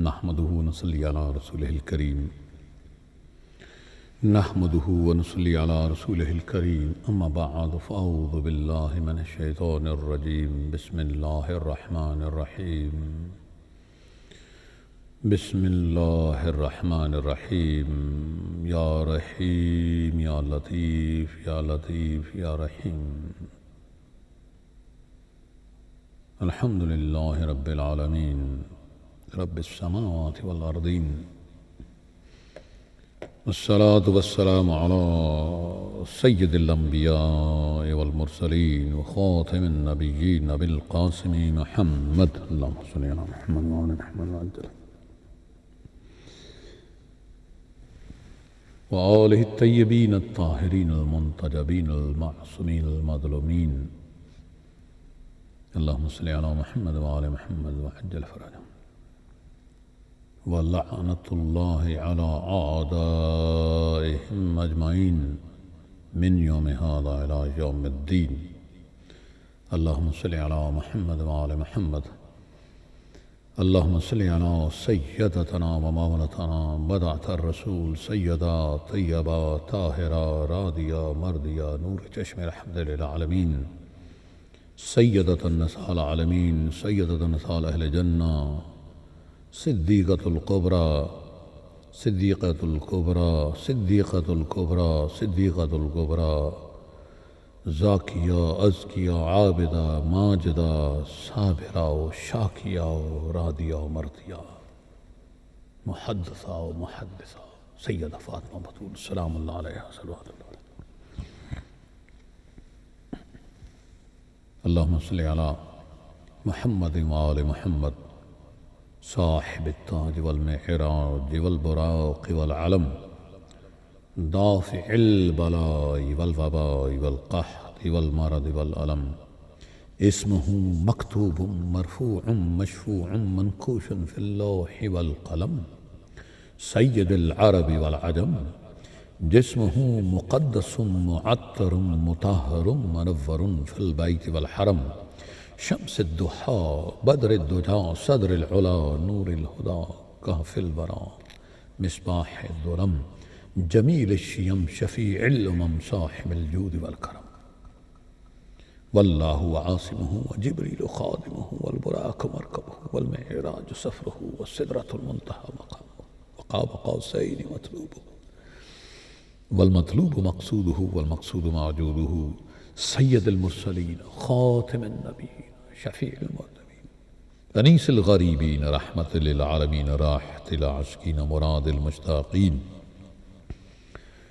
نحمده ونصلي على رسوله الكريم نحمده ونصلي على رسوله الكريم أما بعد فأعوذ بالله من الشيطان الرجيم بسم الله الرحمن الرحيم بسم الله الرحمن الرحيم يا رحيم يا لطيف يا لطيف يا رحيم الحمد لله رب العالمين رب السماوات والأرضين والصلاة والسلام على سيد الأنبياء والمرسلين وخاتم النبيين أبي القاسم محمد اللهم صل على محمد وعلى محمد وآله الطيبين الطاهرين المنتجبين المعصومين المظلومين اللهم صل على محمد وعلى محمد وعجل فرجهم ولعنة الله على أعدائهم أجمعين من يوم هذا إلى يوم الدين اللهم صل على محمد وعلى محمد اللهم صل على سيدتنا ومولتنا بدعة الرسول سيدة طيبة طاهرة راضية مرضية نور چشم رحمة للعالمين سيدة النساء العالمين سيدة النساء أهل الجنة صديقة الكبرى صديقة الكبرى صديقة الكبرى صديقة الكبرى زاكية أزكية عابدة ماجدة صابرة وشاكية وراضية ومرضية محدثة ومحدثة سيدة فاطمة بطول السلام الله عليها صلوات الله اللهم صل على محمد وآل محمد صاحب التاج والمعراج والبراق والعلم دافع البلاء والوباء والقحط والمرض والألم اسمه مكتوب مرفوع مشفوع منقوش في اللوح والقلم سيد العرب والعجم جسمه مقدس معطر مطهر منور في البيت والحرم شمس الضحى بدر الدجى صدر العلا نور الهدى كهف البراء مصباح الظلم جميل الشيم شفيع الأمم صاحب الجود والكرم والله عاصمه وجبريل خادمه والبراق مركبه والمعراج سفره والسدرة المنتهى مقامه وقاب قوسين مطلوبه والمطلوب مقصوده والمقصود موجوده سيد المرسلين خاتم النبيين شفيع المرتبين أنيس الغريبين رحمة للعالمين راحة العاشقين مراد المشتاقين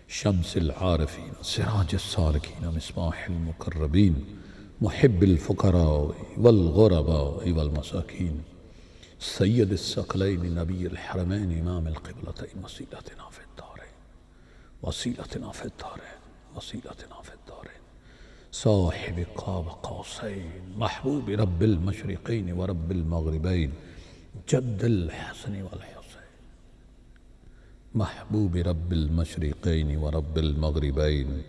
شمس العارفين سراج السالكين مصباح المقربين محب الفقراء والغرباء والمساكين سيد الثقلين نبي الحرمين إمام القبلتين وسيلتنا في الدارين وسيلتنا في الدارين وسيلتنا في الدارين صاحب قاب قوسين محبوب رب المشرقين ورب المغربين جد الحسن والحسين محبوب رب المشرقين ورب المغربين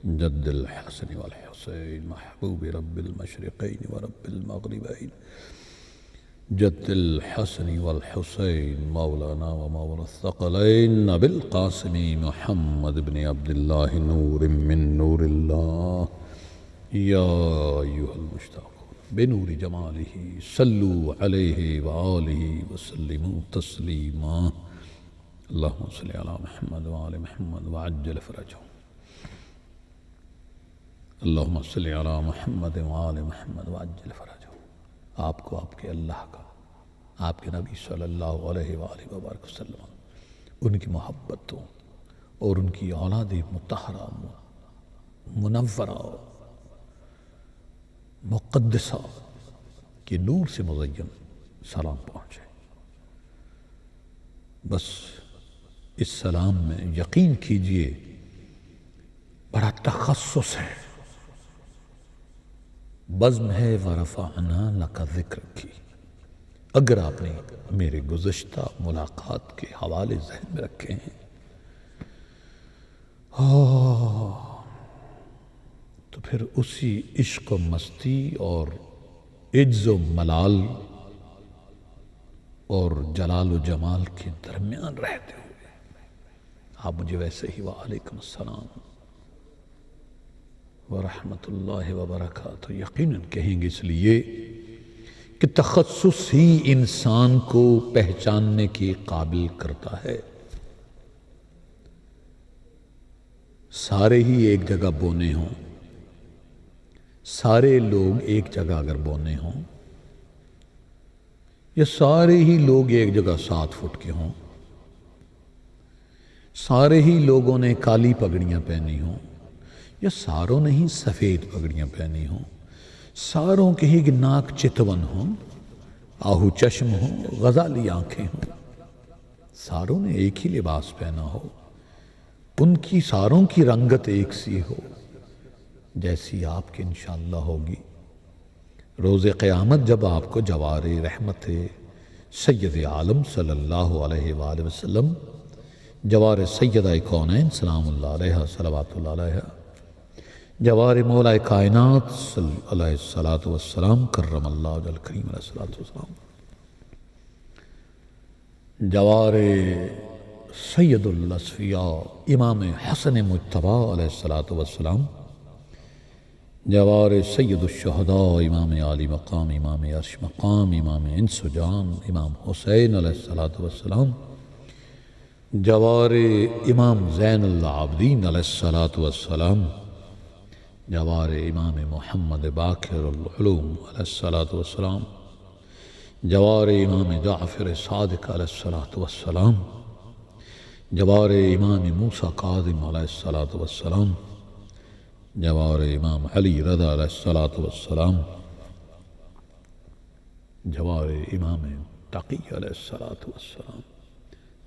جد الحسن والحسين محبوب رب المشرقين ورب المغربين جد الحسن والحسين مولانا ومولى الثقلين أبي القاسم محمد بن عبد الله نور من نور الله يا أيها المشتاقون بنور جماله صلوا عليه وآله وسلموا تسليما اللهم صل على محمد وآل محمد وعجل فرجهم اللهم صل على محمد وآل محمد وعجل فرجهم آپ کو آپ کے اللہ کا آپ کے نبی صلی اللہ علیہ وآلہ وبارک وسلم ان کی محبتوں اور ان کی اولاد مطہرہ منورہ مقدسہ کے نور سے مزین سلام پہنچے بس اس سلام میں یقین کیجئے بڑا تخصص ہے بزم ہے ورفعنا لک ذکر کی اگر آپ نے میرے گزشتہ ملاقات کے حوالے ذہن میں رکھے ہیں تو پھر اسی عشق و مستی اور عجز و ملال اور جلال و جمال کے درمیان رہتے ہوئے آپ مجھے ویسے ہی وعلیکم السلام ورحمۃ اللہ وبرکاتہ یقیناً کہیں گے، اس لیے کہ تخصص ہی انسان کو پہچاننے کے قابل کرتا ہے۔ سارے ہی ایک جگہ بونے ہوں، سارے لوگ ایک جگہ اگر بونے ہوں، یا سارے ہی لوگ ایک جگہ 7 فٹ کے ہوں، سارے ہی لوگوں نے کالی پگڑیاں پہنی ہوں، یا ساروں نے ہی سفید پگڑیاں پہنی ہوں، ساروں کے ہی ناک چتون ہوں، آہو چشم ہوں، غزالی آنکھیں ہوں، ساروں نے ایک ہی لباس پہنا ہو، ان کی ساروں کی رنگت ایک سی ہو جیسی آپ کی انشاءاللہ ہوگی۔ روز قیامت جب آپ کو جوار رحمت سید عالم صلی اللہ علیہ وآلہ وسلم، جوار سیدہ کونین سلام اللہ علیہ صلوات اللہ علیہ، جوار مولا کائنات صلی علیہ الصلاۃ والسلام کرم اللہ وجہ الکریم علیہ الصلاۃ والسلام، جوار سید الاصفیاء امام حسن مجتبیٰ علیہ الصلاۃ والسلام، جوار سید الشہداء امام عالی مقام امام عرش مقام امام انس و جان امام حسین علیہ الصلاۃ والسلام، جوار امام زین العابدین علیہ الصلاۃ والسلام، جوار امام محمد باقر العلوم علیہ الصلاۃ والسلام، جوار امام جعفر صادق علیہ الصلاۃ والسلام، جوار امام موسیٰ کاظم علیہ الصلاۃ والسلام، جوار امام علی رضا علیہ الصلاۃ والسلام، جوار امام تقی علیہ الصلاۃ والسلام،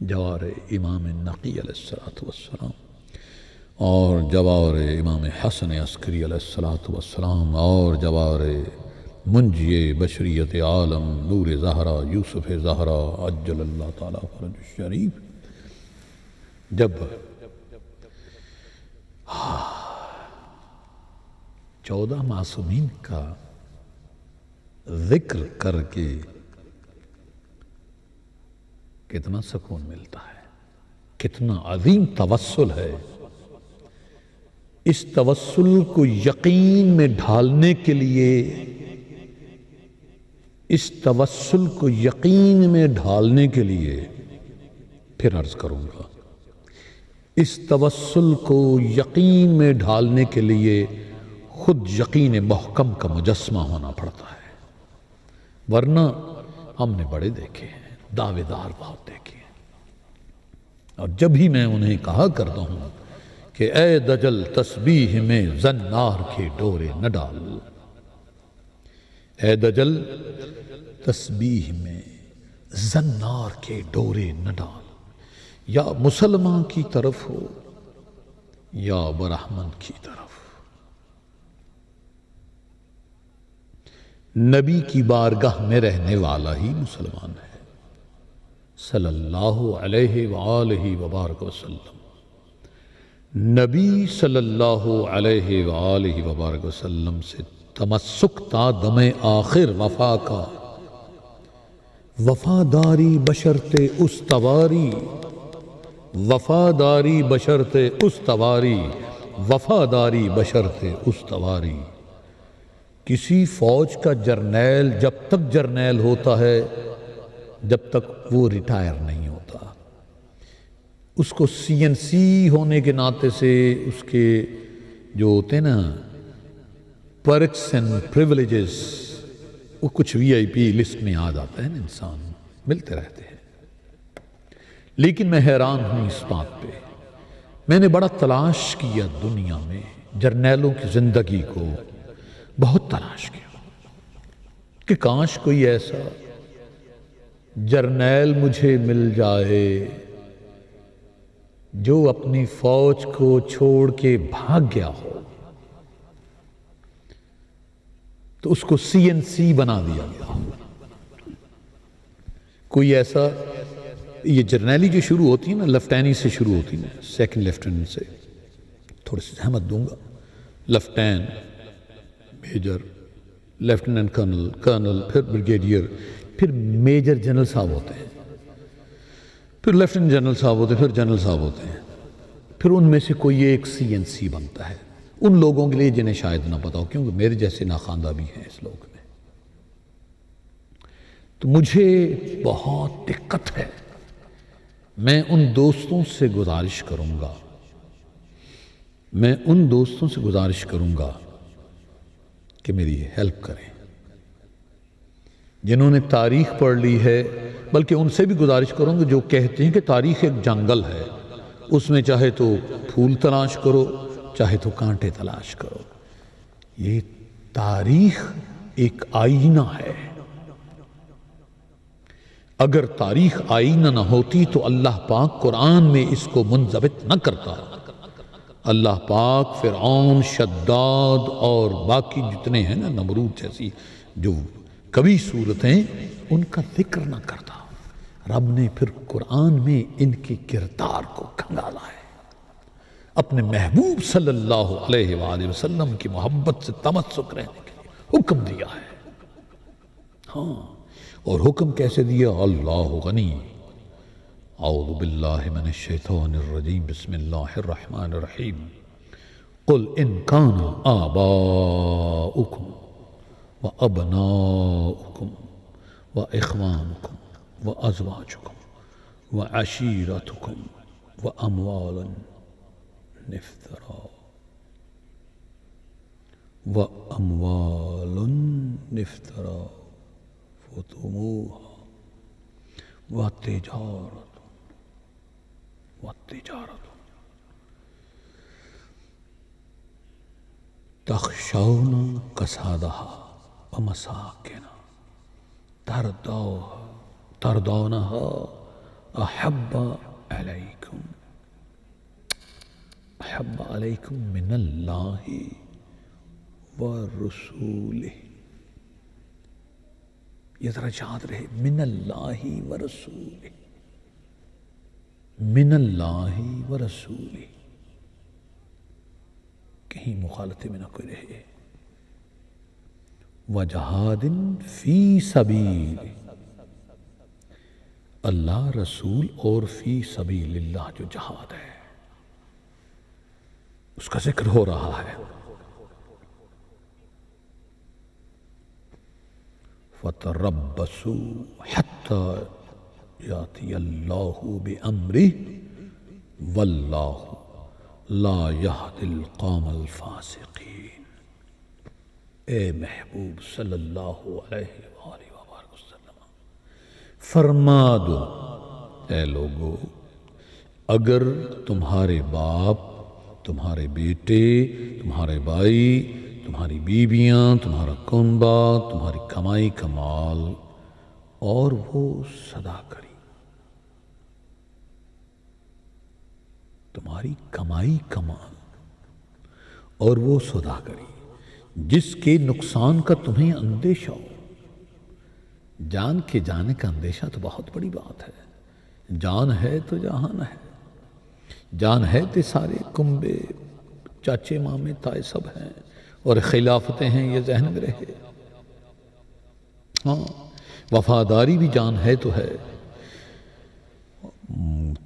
جوار امام نقی علیہ الصلاۃ والسلام، اور جوار امام حسن عسکری علیہ الصلاۃ والسلام، اور جوار منجی بشریت عالم نور زہرا یوسف زہرا عجل اللہ تعالیٰ فرج الشریف، جب 14 معصومین کا ذکر کر کے کتنا سکون ملتا ہے، کتنا عظیم توسل ہے۔ اس توسل کو یقین میں ڈھالنے کے لیے، اس توسل کو یقین میں ڈھالنے کے لیے پھر عرض کروں گا، اس توسل کو یقین میں ڈھالنے کے لیے خود یقین محکم کا مجسمہ ہونا پڑتا ہے، ورنہ ہم نے بڑے دیکھے ہیں، دعوے دار بہت دیکھے ہیں، اور جب ہی میں انہیں کہا کرتا ہوں کہ اے دجل تسبیح میں زنار کے ڈورے نہ ڈال، اے دجل تسبیح میں زنار کے ڈورے نہ ڈال، یا مسلمان کی طرف ہو یا برہمن کی طرف، نبی کی بارگاہ میں رہنے والا ہی مسلمان ہے صلی اللہ علیہ وآلہ وبارک وسلم۔ نبی صلی اللہ علیہ وآلہ وبارک وسلم سے تمسک تا دم آخر وفا کا، وفاداری بشرط استواری، وفاداری بشرط استواری، وفاداری بشرط استواری۔ کسی فوج کا جرنیل جب تک جرنیل ہوتا ہے جب تک وہ ریٹائر نہیں ہوتا، اس کو CNC ہونے کے ناطے سے اس کے جو ہوتے ہیں نا پرکس اینڈ پریولیجز، وہ کچھ VIP لسٹ میں آ جاتا ہے نا، انسان ملتے رہتے ہیں۔ لیکن میں حیران ہوں اس بات پہ، میں نے بڑا تلاش کیا دنیا میں جرنیلوں کی زندگی کو، بہت تلاش کیا کہ کاش کوئی ایسا جرنیل مجھے مل جائے جو اپنی فوج کو چھوڑ کے بھاگ گیا ہو، تو اس کو CNC بنا دیا گیا۔ کوئی ایسا، یہ جرنیلی جو شروع ہوتی ہے نا لیفٹینی سے شروع ہوتی ہے، سیکنڈ لیفٹیننٹ سے تھوڑی سی زحمت دوں گا، لیفٹین، میجر، لیفٹیننٹ کرنل، کرنل، پھر بریگیڈیئر، پھر میجر جنرل صاحب ہوتے ہیں، پھر لیفٹیننٹ جنرل صاحب ہوتے ہیں، پھر جنرل صاحب ہوتے ہیں، پھر ان میں سے کوئی ایک CNC بنتا ہے، ان لوگوں کے لیے جنہیں شاید نہ پتا ہو، کیونکہ میرے جیسے ناخواندہ بھی ہیں اس لوگ میں۔ تو مجھے بہت دقت ہے، میں ان دوستوں سے گزارش کروں گا، میں ان دوستوں سے گزارش کروں گا کہ میری ہیلپ کریں، جنہوں نے تاریخ پڑھ لی ہے، بلکہ ان سے بھی گزارش کروں گا جو کہتے ہیں کہ تاریخ ایک جنگل ہے، اس میں چاہے تو پھول تلاش کرو، چاہے تو کانٹے تلاش کرو۔ یہ تاریخ ایک آئینہ ہے، اگر تاریخ آئینہ نہ ہوتی تو اللہ پاک قرآن میں اس کو منضبط نہ کرتا۔ اللہ پاک فرعون، شداد اور باقی جتنے ہیں نا، نمرود جیسی جو کبھی صورتیں، ان کا ذکر نہ کرتا۔ رب نے پھر قرآن میں ان کے کردار کو کھنگالا ہے، اپنے محبوب صلی اللہ علیہ وآلہ وسلم کی محبت سے تمسک رہنے کے لیے حکم دیا ہے۔ ہاں، اور حکم کیسے دیا؟ اللہ غنی۔ اعوذ باللہ من الشیطان الرجیم، بسم اللہ الرحمن الرحیم۔ قل ان کان آباؤکم وابناؤکم واخوانکم وازواجکم وعشیرتکم واموال فتموها والتجارة تخشون كسادها ومساكن ترضونها أحب عليكم من الله ورسوله۔ یہ ذرا یاد رہے، من اللہ ورسولہ، من اللہ ورسولہ، کہیں مخالطے میں نہ کوئی رہے۔ وجہاد فی سبیل، اللہ رسول اور فی سبیل اللہ جو جہاد ہے اس کا ذکر ہو رہا ہے۔ فَتَرَبَّصُوا حَتَّى يَأْتِيَ اللَّهُ بِأَمْرِهِ وَاللَّهُ لَا يَهْدِي الْقَوْمَ الْفَاسِقِينَ۔ اے محبوب صلی اللہ علیہ وآلہ وسلم، فرما دو اے لوگو، اگر تمہارے باپ، تمہارے بیٹے، تمہارے بھائی، تمہاری بیویاں، تمہارا کنبہ، تمہاری کمائی کمال اور وہ صداقاری، تمہاری کمائی کمال اور وہ صداقاری جس کے نقصان کا تمہیں اندیشہ ہو۔ جان کے جانے کا اندیشہ تو بہت بڑی بات ہے، جان ہے تو جہان ہے، جان ہے تو سارے کنبے، چاچے مامے تائے سب ہیں اور خلافتیں ہیں، یہ ذہن میں رہے۔ ہاں، وفاداری بھی جان ہے تو ہے۔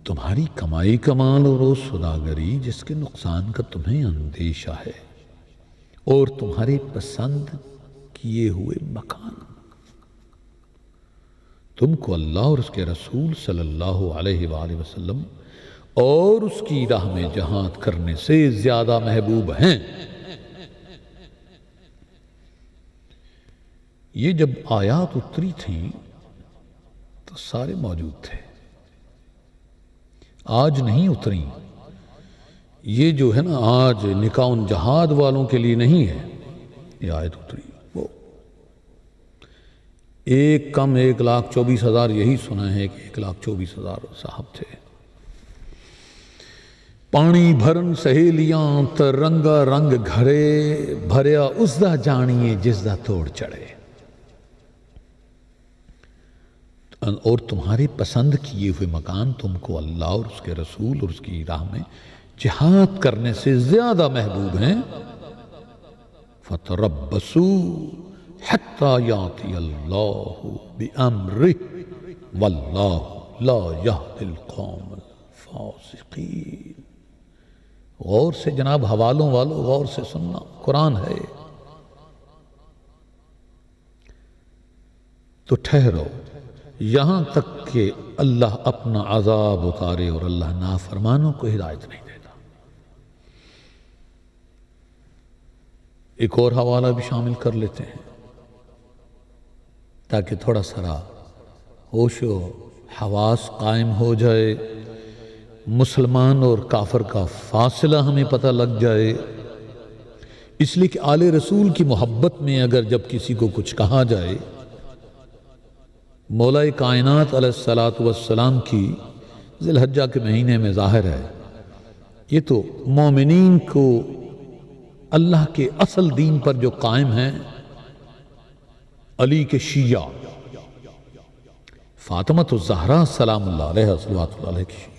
تمہاری کمائی کمال اور وہ سوداگری جس کے نقصان کا تمہیں اندیشہ ہے، اور تمہارے پسند کیے ہوئے مکان، تم کو اللہ اور اس کے رسول صلی اللہ علیہ وآلہ وسلم اور اس کی راہ میں جہاد کرنے سے زیادہ محبوب ہیں۔ یہ جب آیات اتری تھیں تو سارے موجود تھے، آج نہیں اتری۔ یہ جو ہے نا آج نکاح جہاد والوں کے لیے نہیں ہے، یہ آیت اتری۔ وہ ایک کم 1,24,000 یہی سنا ہے کہ 1,24,000 صاحب تھے۔ پانی بھرن سہیلیاں ترنگا رنگ گھرے، بھریا اس دا جانیے جس دا توڑ چڑھے۔ اور تمہارے پسند کیے ہوئے مکان تم کو اللہ اور اس کے رسول اور اس کی راہ میں جہاد کرنے سے زیادہ محبوب ہیں۔ فَتَرَبَّصُوا حتی یاتی اللہ بامرہ واللہ لا یہدی القوم الفاسقین۔ غور سے جناب حوالوں والوں غور سے سننا، قرآن ہے۔ تو ٹھہرو یہاں تک کہ اللہ اپنا عذاب اتارے، اور اللہ نافرمانوں کو ہدایت نہیں دیتا۔ ایک اور حوالہ بھی شامل کر لیتے ہیں تاکہ تھوڑا سا ہوش و حواس قائم ہو جائے، مسلمان اور کافر کا فاصلہ ہمیں پتہ لگ جائے۔ اس لیے کہ آل رسول کی محبت میں اگر جب کسی کو کچھ کہا جائے، مولا کائنات علیہ السلام کی ذی الحجہ کے مہینے میں ظاہر ہے، یہ تو مومنین کو اللہ کے اصل دین پر جو قائم ہیں، علی کے شیعہ، فاطمہ الزہرا سلام اللہ علیہ صلوات اللہ علیہ کی شیعہ،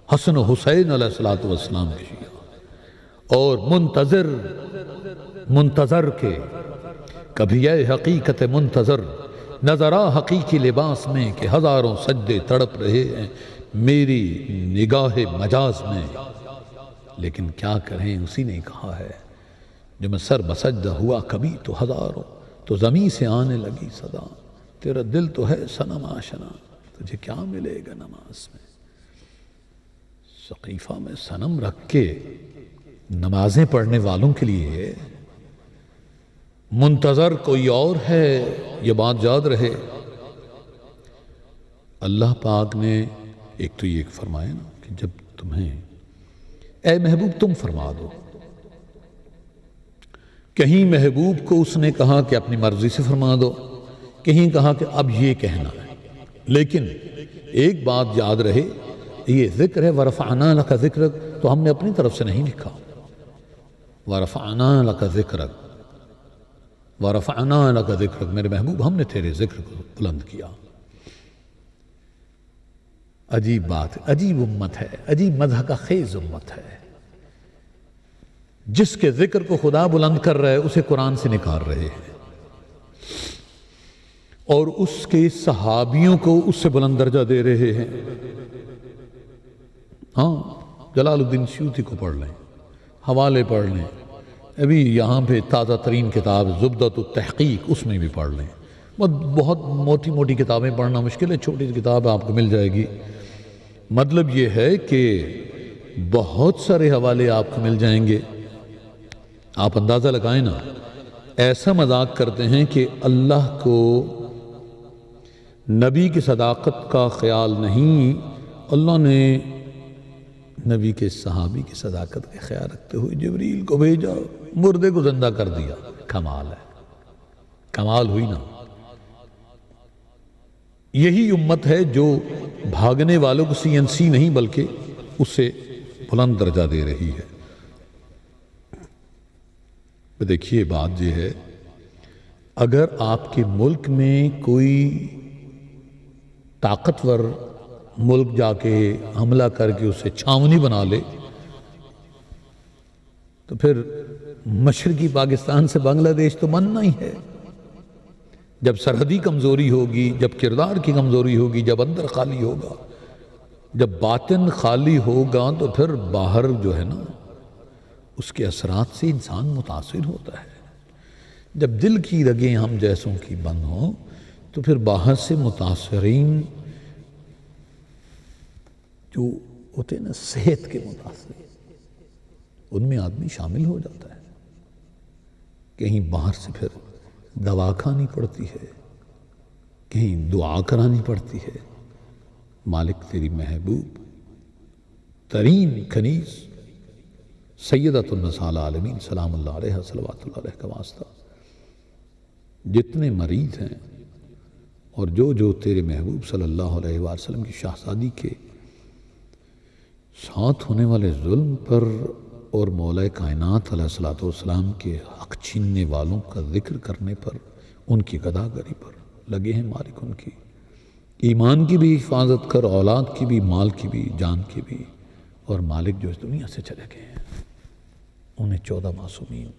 حسن و حسین علیہ السلام کی شیعہ، اور منتظر کے کبھی اے حقیقت منتظر نظر آ حقیقی لباس میں کہ ہزاروں سجدے تڑپ رہے ہیں میری نگاہ مجاز میں، لیکن کیا کریں اسی نے کہا ہے، جو میں سر بسجدہ ہوا کبھی تو ہزاروں، تو زمین سے آنے لگی صدا، تیرا دل تو ہے صنم آشنا، تجھے کیا ملے گا نماز میں۔ سقیفہ میں صنم رکھ کے نمازیں پڑھنے والوں کے لیے منتظر کوئی اور ہے، یہ بات یاد رہے۔ اللہ پاک نے ایک تو یہ فرمایا نا کہ جب تمہیں اے محبوب تم فرما دو، کہیں محبوب کو اس نے کہا کہ اپنی مرضی سے فرما دو، کہیں کہا کہ اب یہ کہنا ہے، لیکن ایک بات یاد رہے، یہ ذکر ہے وَرَفَعْنَا لَكَ ذِكْرَكَ، تو ہم نے اپنی طرف سے نہیں لکھا، وَرَفَعْنَا لَكَ ذِكْرَكَ، وَرَفَعْنَا لَكَ ذِكْرَكَ، میرے محبوب ہم نے تیرے ذکر کو بلند کیا۔ عجیب بات، عجیب امت ہے، عجیب مدح کا خیز امت ہے، جس کے ذکر کو خدا بلند کر رہے اسے قرآن سے نکال رہے ہیں، اور اس کے صحابیوں کو اس سے بلند درجہ دے رہے ہیں۔ ہاں جلال الدین سیوطی کو پڑھ لیں، حوالے پڑھ لیں، ابھی یہاں پہ تازہ ترین کتاب زبدۃ التحقیق، اس میں بھی پڑھ لیں۔ بہت موٹی موٹی کتابیں پڑھنا مشکل ہے، چھوٹی سی کتاب آپ کو مل جائے گی۔ مطلب یہ ہے کہ بہت سارے حوالے آپ کو مل جائیں گے، آپ اندازہ لگائیں نا۔ ایسا مذاق کرتے ہیں کہ اللہ کو نبی کی صداقت کا خیال نہیں، اللہ نے نبی کے صحابی کی صداقت کا خیال رکھتے ہوئے جبریل کو بھیجا، مردے کو زندہ کر دیا۔ کمال ہے، کمال ہوئی نا۔ یہی امت ہے جو بھاگنے والوں کو سی این سی نہیں بلکہ اسے بلند درجہ دے رہی ہے۔ دیکھیے بات یہ ہے، اگر آپ کے ملک میں کوئی طاقتور ملک جا کے حملہ کر کے اسے چھاونی بنا لے، تو پھر مشرقی پاکستان سے بنگلہ دیش تو بننا ہی ہے۔ جب سرحدی کمزوری ہوگی، جب کردار کی کمزوری ہوگی، جب اندر خالی ہوگا، جب باطن خالی ہوگا، تو پھر باہر جو ہے نا اس کے اثرات سے انسان متاثر ہوتا ہے۔ جب دل کی رگیں ہم جیسوں کی بند ہوں تو پھر باہر سے متاثرین جو ہوتے ہیں نا صحت کے متاثرین، ان میں آدمی شامل ہو جاتا ہے۔ کہیں باہر سے پھر دوا کھانی پڑتی ہے، کہیں دعا کرانی پڑتی ہے۔ مالک تیری محبوب ترین کنیز سیدۃ النساء العالمین سلام اللہ علیہ صلوات اللہ علیہ کا واسطہ، جتنے مریض ہیں اور جو تیرے محبوب صلی اللہ علیہ وسلم کی شاہزادی کے ساتھ ہونے والے ظلم پر اور مولا کائنات علیہ السلام کے حق چھیننے والوں کا ذکر کرنے پر، ان کی گداگری پر لگے ہیں مالک، ان کی ایمان کی بھی حفاظت کر، اولاد کی بھی، مال کی بھی، جان کی بھی، اور مالک جو اس دنیا سے چلے گئے ہیں انہیں 14 معصومین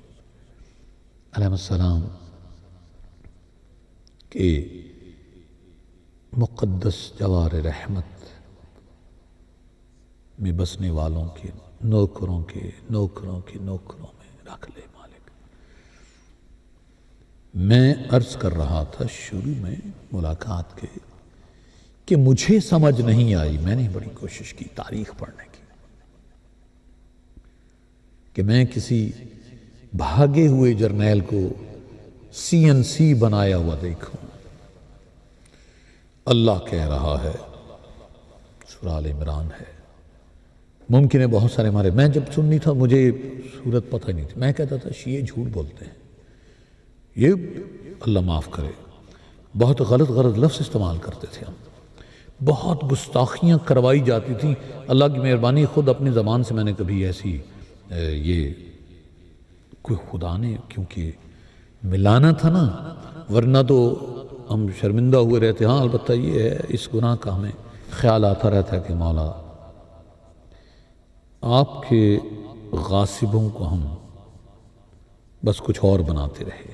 علیہ السلام کہ مقدس جوار رحمت میں بسنے والوں کے نوکروں کے نوکروں میں رکھ لے مالک۔ میں عرض کر رہا تھا شروع میں ملاقات کے کہ مجھے سمجھ نہیں آئی، میں نے بڑی کوشش کی تاریخ پڑھنے کی کہ میں کسی بھاگے ہوئے جرنیل کو CNC بنایا ہوا دیکھوں۔ اللہ کہہ رہا ہے، سورہ آل عمران ہے، ممکن ہے بہت سارے ہمارے، میں جب سننی تھا مجھے صورت پتہ نہیں تھی، میں کہتا تھا شیعہ جھوٹ بولتے ہیں، یہ اللہ معاف کرے بہت غلط لفظ استعمال کرتے تھے ہم، بہت گستاخیاں کروائی جاتی تھیں۔ اللہ کی مہربانی خود اپنی زبان سے میں نے کبھی ایسی یہ کوئی خدا نے کیونکہ ملانا تھا نا، ورنہ تو ہم شرمندہ ہوئے رہتے۔ ہاں البتہ یہ ہے اس گناہ کا ہمیں خیال آتا رہتا ہے کہ مولا آپ کے غاصبوں کو ہم بس کچھ اور بناتے رہے۔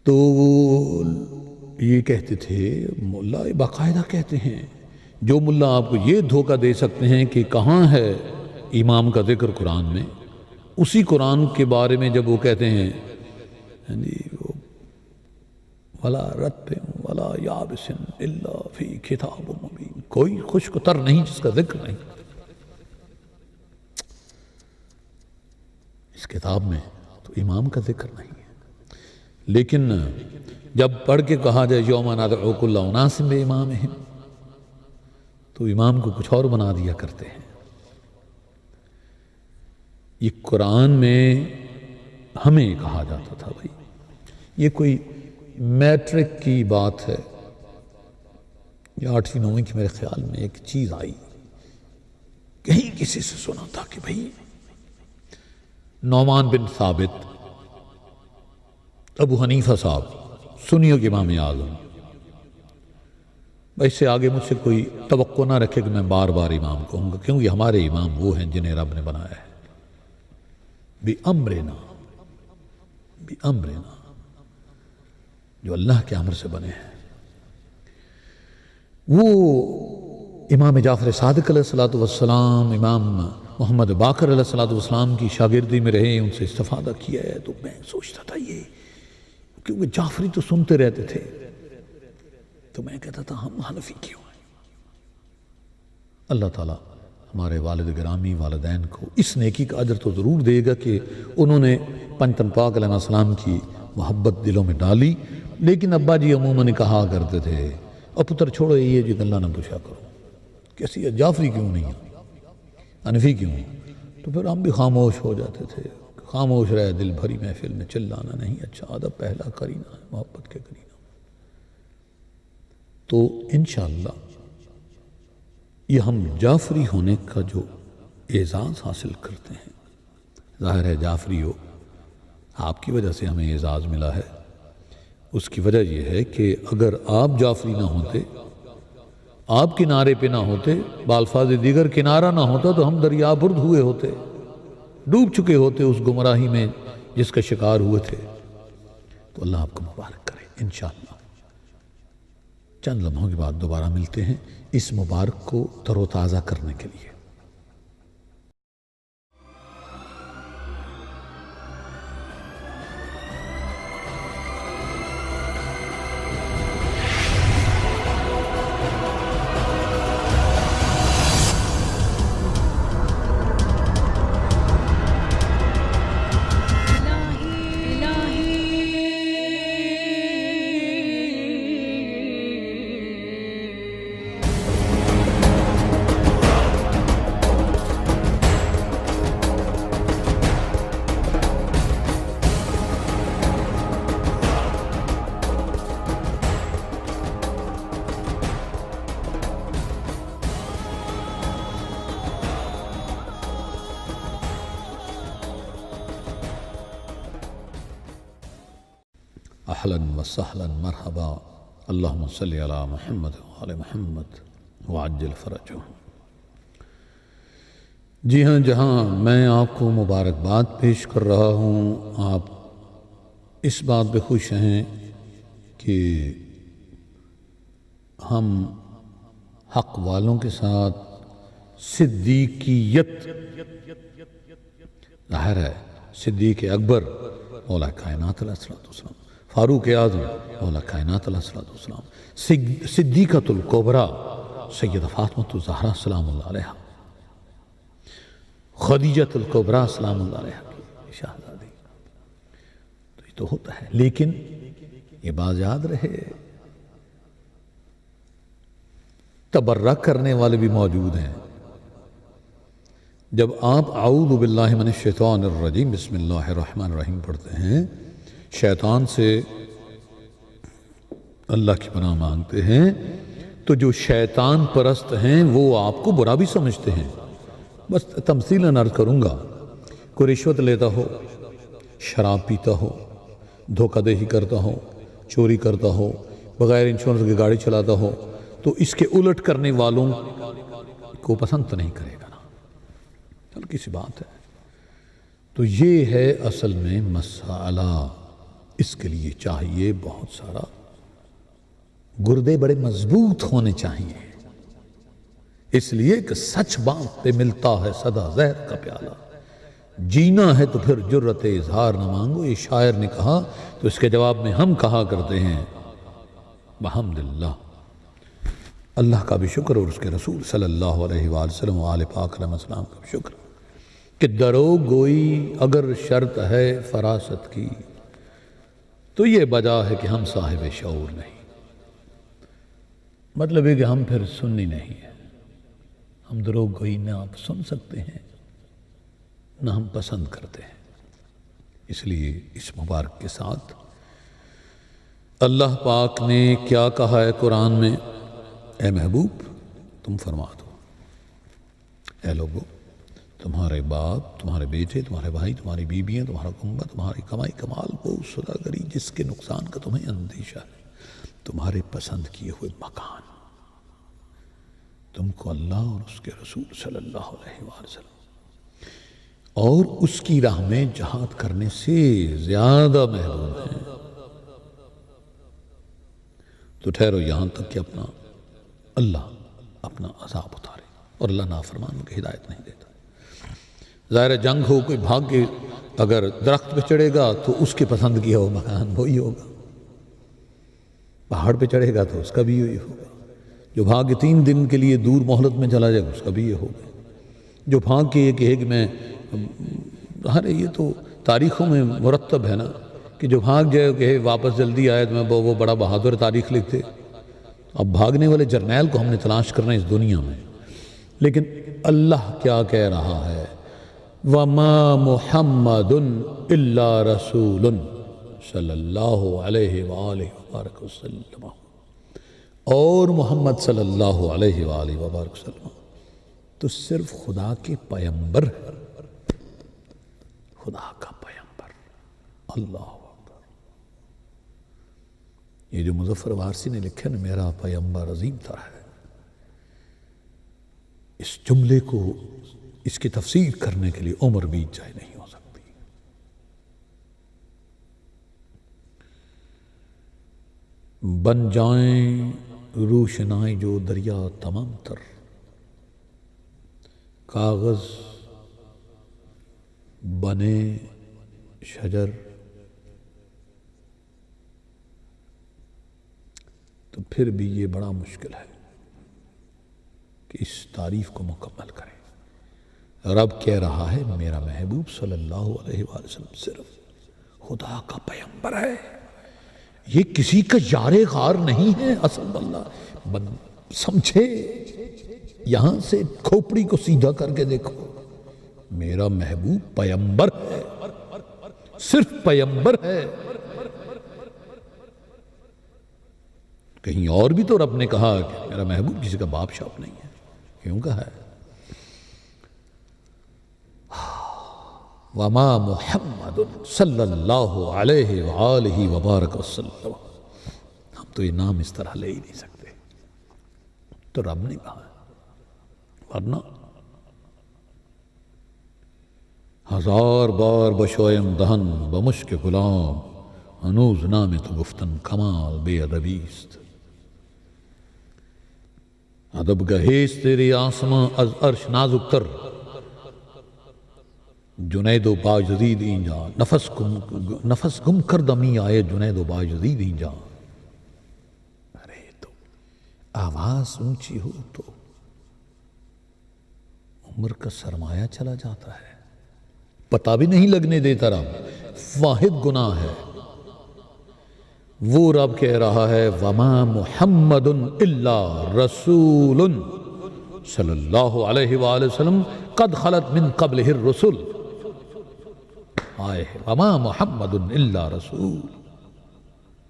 تو یہ کہتے تھے ملا، باقاعدہ کہتے ہیں جو ملا آپ کو یہ دھوکہ دے سکتے ہیں کہ کہاں ہے امام کا ذکر قرآن میں، اسی قرآن کے بارے میں جب وہ کہتے ہیں وَلَا رَتْبٍ وَلَا يَابِسٍ إِلَّا فِي كِتَابٍ مُبِينٍ، کوئی خشک تر نہیں جس کا ذکر نہیں اس کتاب میں، تو امام کا ذکر نہیں ہے۔ لیکن جب پڑھ کے کہا جائے یوم ندعو کل اناس بامامہم، تو امام کو کچھ اور بنا دیا کرتے ہیں۔ یہ قرآن میں ہمیں کہا جاتا تھا بھائی یہ کوئی میٹرک کی بات ہے یا 8ویں 9ویں کی، میرے خیال میں ایک چیز آئی، کہیں کسی سے سنا تھا کہ بھائی نعمان بن ثابت ابو حنیفہ صاحب سنیوں کے امام اعظم، اس سے آگے مجھ سے کوئی توقع نہ رکھے کہ میں بار بار امام کہوں گا، کیونکہ ہمارے امام وہ ہیں جنہیں رب نے بنایا ہے بِأَمْرِنَا، جو اللہ کے امر سے بنے ہیں۔ وہ امام جعفر صادق علیہ السلام، امام محمد باقر علیہ السلام کی شاگردی میں رہے، ان سے استفادہ کیا ہے۔ تو میں سوچتا تھا یہ کیونکہ جعفری تو سنتے رہتے تھے، تو میں کہتا تھا ہم حنفی کیوں ہیں؟ اللہ تعالیٰ ہمارے والد گرامی والدین کو اس نیکی کا اجر تو ضرور دے گا کہ انہوں نے پنجتن پاک علیہ السلام کی محبت دلوں میں ڈالی، لیکن ابا جی عموماً کہا کرتے تھے اور پتر چھوڑو یہ جو گلا نہ پوچھا کرو، کیسی جعفری کیوں نہیں ہے، حنفی کیوں ہے؟ تو پھر ہم بھی خاموش ہو جاتے تھے، خاموش رہے دل بھری محفل میں چلانا نہیں اچھا، ادب پہلا کرینہ ہے محبت کے کرینہ۔ تو انشاءاللہ یہ ہم جعفری ہونے کا جو اعزاز حاصل کرتے ہیں، ظاہر ہے جعفری ہو آپ کی وجہ سے ہمیں اعزاز ملا ہے، اس کی وجہ یہ ہے کہ اگر آپ جعفری نہ ہوتے، آپ کنارے پہ نہ ہوتے، بالفاظ دیگر کنارہ نہ ہوتا، تو ہم دریا برد ہوئے ہوتے، ڈوب چکے ہوتے اس گمراہی میں جس کا شکار ہوئے تھے۔ تو اللہ آپ کو مبارک کرے۔ انشاءاللہ چند لمحوں کے بعد دوبارہ ملتے ہیں اس مبارک کو تر و تازہ کرنے کے لیے۔ اہلاً و سہلاً مرحبا، اللہم صلی علی محمد وعلی محمد وعجل فرجہم۔ جی ہاں، جہاں میں آپ کو مبارکباد پیش کر رہا ہوں، آپ اس بات پہ خوش ہیں کہ ہم حق والوں کے ساتھ صدیقیت، ظاہر ہے صدیق اکبر مولا کائنات علیہ السلام، فاروق اعظم مولا کائنات علیہ السلام، صدیقۃ الکبریٰ سیدہ فاطمۃ الزہرا سلام اللہ علیہا، خدیجۃ الکبریٰ سلام اللہ علیہا کی شہزادی، تو یہ تو ہوتا ہے، لیکن یہ بات یاد رہے تبرہ کرنے والے بھی موجود ہیں۔ جب آپ اعوذ باللہ من الشیطان الرجیم بسم اللہ الرحمن الرحیم پڑھتے ہیں، شیطان سے اللہ کی پناہ مانگتے ہیں، تو جو شیطان پرست ہیں وہ آپ کو برا بھی سمجھتے ہیں۔ بس تمثیلاً عرض کروں گا، کوئی رشوت لیتا ہو، شراب پیتا ہو، دھوکہ دہی کرتا ہو، چوری کرتا ہو، بغیر انشورنس کی گاڑی چلاتا ہو، تو اس کے الٹ کرنے والوں کو پسند تو نہیں کرے گا نا، ہلکی سی بات ہے۔ تو یہ ہے اصل میں مسئلہ، اس کے لیے چاہیے بہت سارا، گردے بڑے مضبوط ہونے چاہیے، اس لیے کہ سچ بات پہ ملتا ہے صدا زہر کا پیالہ، جینا ہے تو پھر جرت اظہار نہ مانگو، یہ شاعر نے کہا، تو اس کے جواب میں ہم کہا کرتے ہیں بحمداللہ، اللہ کا بھی شکر اور اس کے رسول صلی اللہ علیہ وآلہ وسلم و آل پاک علیہ السلام کا بھی شکر کہ دروغ گوئی اگر شرط ہے فراست کی تو یہ وجہ ہے کہ ہم صاحب شعور نہیں، مطلب ہے کہ ہم پھر سنی نہیں ہیں، ہم دروغ گوئی نہ آپ سن سکتے ہیں نہ ہم پسند کرتے ہیں۔ اس لیے اس مبارک کے ساتھ اللہ پاک نے کیا کہا ہے قرآن میں، اے محبوب تم فرما دو، اے لوگو تمہارے باپ، تمہارے بیٹے، تمہارے بھائی، تمہاری بیویاں، تمہارا کنبہ، تمہاری کمائی کمال، وہ سوداگری جس کے نقصان کا تمہیں اندیشہ ہے، تمہارے پسند کیے ہوئے مکان، تم کو اللہ اور اس کے رسول صلی اللہ علیہ وآلہ وسلم اور اس کی راہ میں جہاد کرنے سے زیادہ محروم ہیں، تو ٹھہرو یہاں تک کہ اللہ اپنا عذاب اتارے، اور اللہ نافرمانوں کی ہدایت نہیں دیتا۔ ظاہر جنگ ہو، کوئی بھاگ کے اگر درخت پہ چڑھے گا تو اس کے پسند کیا ہو مکان وہی ہوگا، پہاڑ پہ چڑھے گا تو اس کا بھی یہی ہوگا، جو بھاگ کے 3 دن کے لیے دور مہلت میں چلا جائے گا اس کا بھی یہ ہوگا، جو بھاگ کے یہ کہے کہ میں یہ تو تاریخوں میں مرتب ہے نا کہ جو بھاگ جائے کہ واپس جلدی آئے تو میں وہ بڑا بہادر تاریخ لکھتے۔ اب بھاگنے والے جرنیل کو ہم نے تلاش کرنا ہے اس دنیا میں، لیکن اللہ کیا کہہ رہا ہے، وَمَا مُحَمَّدٌ إِلَّا رَسُولٌ صلی اللہ علیہ وآلہ وبارک وسلم، اور محمد صلی اللہ علیہ وآلہ وبارک وسلم تو صرف خدا کے پیغمبر ہے، خدا کا پیغمبر، اللہ اکبر۔ یہ جو مظفر وارسی نے لکھا نا میرا پیغمبر عظیم تر ہے، اس جملے کو، اس کی تفسیر کرنے کے لیے عمر بیت جائے نہیں ہو سکتی۔ بن جائیں روشنائی جو دریا تمام تر، کاغذ بنے شجر، تو پھر بھی یہ بڑا مشکل ہے کہ اس تعریف کو مکمل کریں۔ رب کہہ رہا ہے میرا محبوب صلی اللہ علیہ وآلہ وسلم صرف خدا کا پیغمبر ہے، یہ کسی کا یار غار نہیں ہے۔ اصل اللہ سمجھے، یہاں سے کھوپڑی کو سیدھا کر کے دیکھو، میرا محبوب پیغمبر ہے، صرف پیغمبر ہے۔ کہیں اور بھی تو رب نے کہا کہ میرا محبوب کسی کا باپ شاپ نہیں ہے، کیوں کہا ہے؟ وَمَا مُحَمَّدٌ صلی اللہ علیہ وآلہ وبارک وسلم، ہم تو یہ نام اس طرح لے ہی نہیں سکتے، تو رب نے کہا ہے، ورنہ 1000 بار بشویم دہن بمشک غلام هنوز نام تو گفتن کمال بے ادبیست. ادب گہیست تیرے آسماں از عرش نازک تر، جنید و باجدید اینجا نفس گم کردمی آئے جنید و باجدید اینجا. ارے تو آواز اونچی ہو تو عمر کا سرمایہ چلا جاتا ہے، پتہ بھی نہیں لگنے دیتا. رب واحد گناہ ہے، وہ رب کہہ رہا ہے وما محمد الا رسول صلی اللہ علیہ وآلہ وسلم قد خلت من قبلہ الرسل. آئے وما محمد الا رسول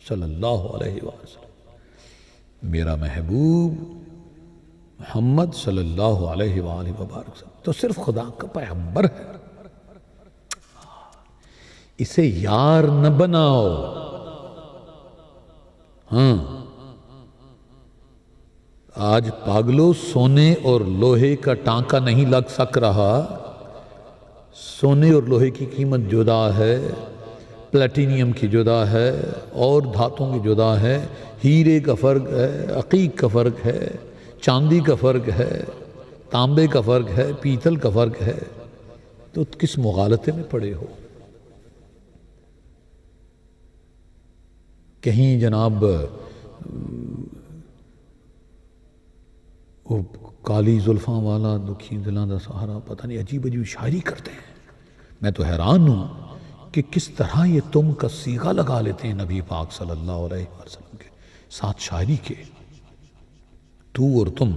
صلی اللہ علیہ وآلہ وسلم، میرا محبوب محمد صلی اللہ علیہ وآلہ وسلم تو صرف خدا کا پیغمبر ہے. اسے یار نہ بناؤ. ہاں آج پاگلو سونے اور لوہے کا ٹانکا نہیں لگ سک رہا. سونے اور لوہے کی قیمت جدا ہے، پلیٹینیم کی جدا ہے، اور دھاتوں کی جدا ہے، ہیرے کا فرق ہے، عقیق کا فرق ہے، چاندی کا فرق ہے، تانبے کا فرق ہے، پیتل کا فرق ہے. تو کس مغالطے میں پڑے ہو؟ کہیں جناب وہ کالی زلفاں والا دکھی دلاں دا سہارا پتہ نہیں عجیب عجیب شاعری کرتے ہیں. میں تو حیران ہوں کہ کس طرح یہ تم کا صیغہ لگا لیتے ہیں نبی پاک صلی اللہ علیہ وسلم کے ساتھ شاعری کے. تو اور تم.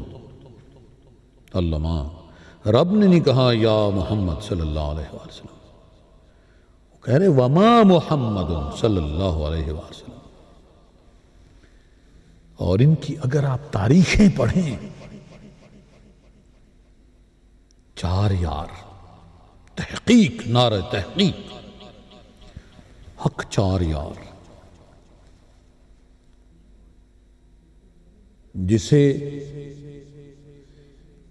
اللہ رب نے نہیں کہا یا محمد صلی اللہ علیہ وسلم، وہ کہہ رہے وما محمد صلی اللہ علیہ وسلم. اور ان کی اگر آپ تاریخیں پڑھیں، 4 یار، تحقیق، نعرہ تحقیق، حق 4 یار، جسے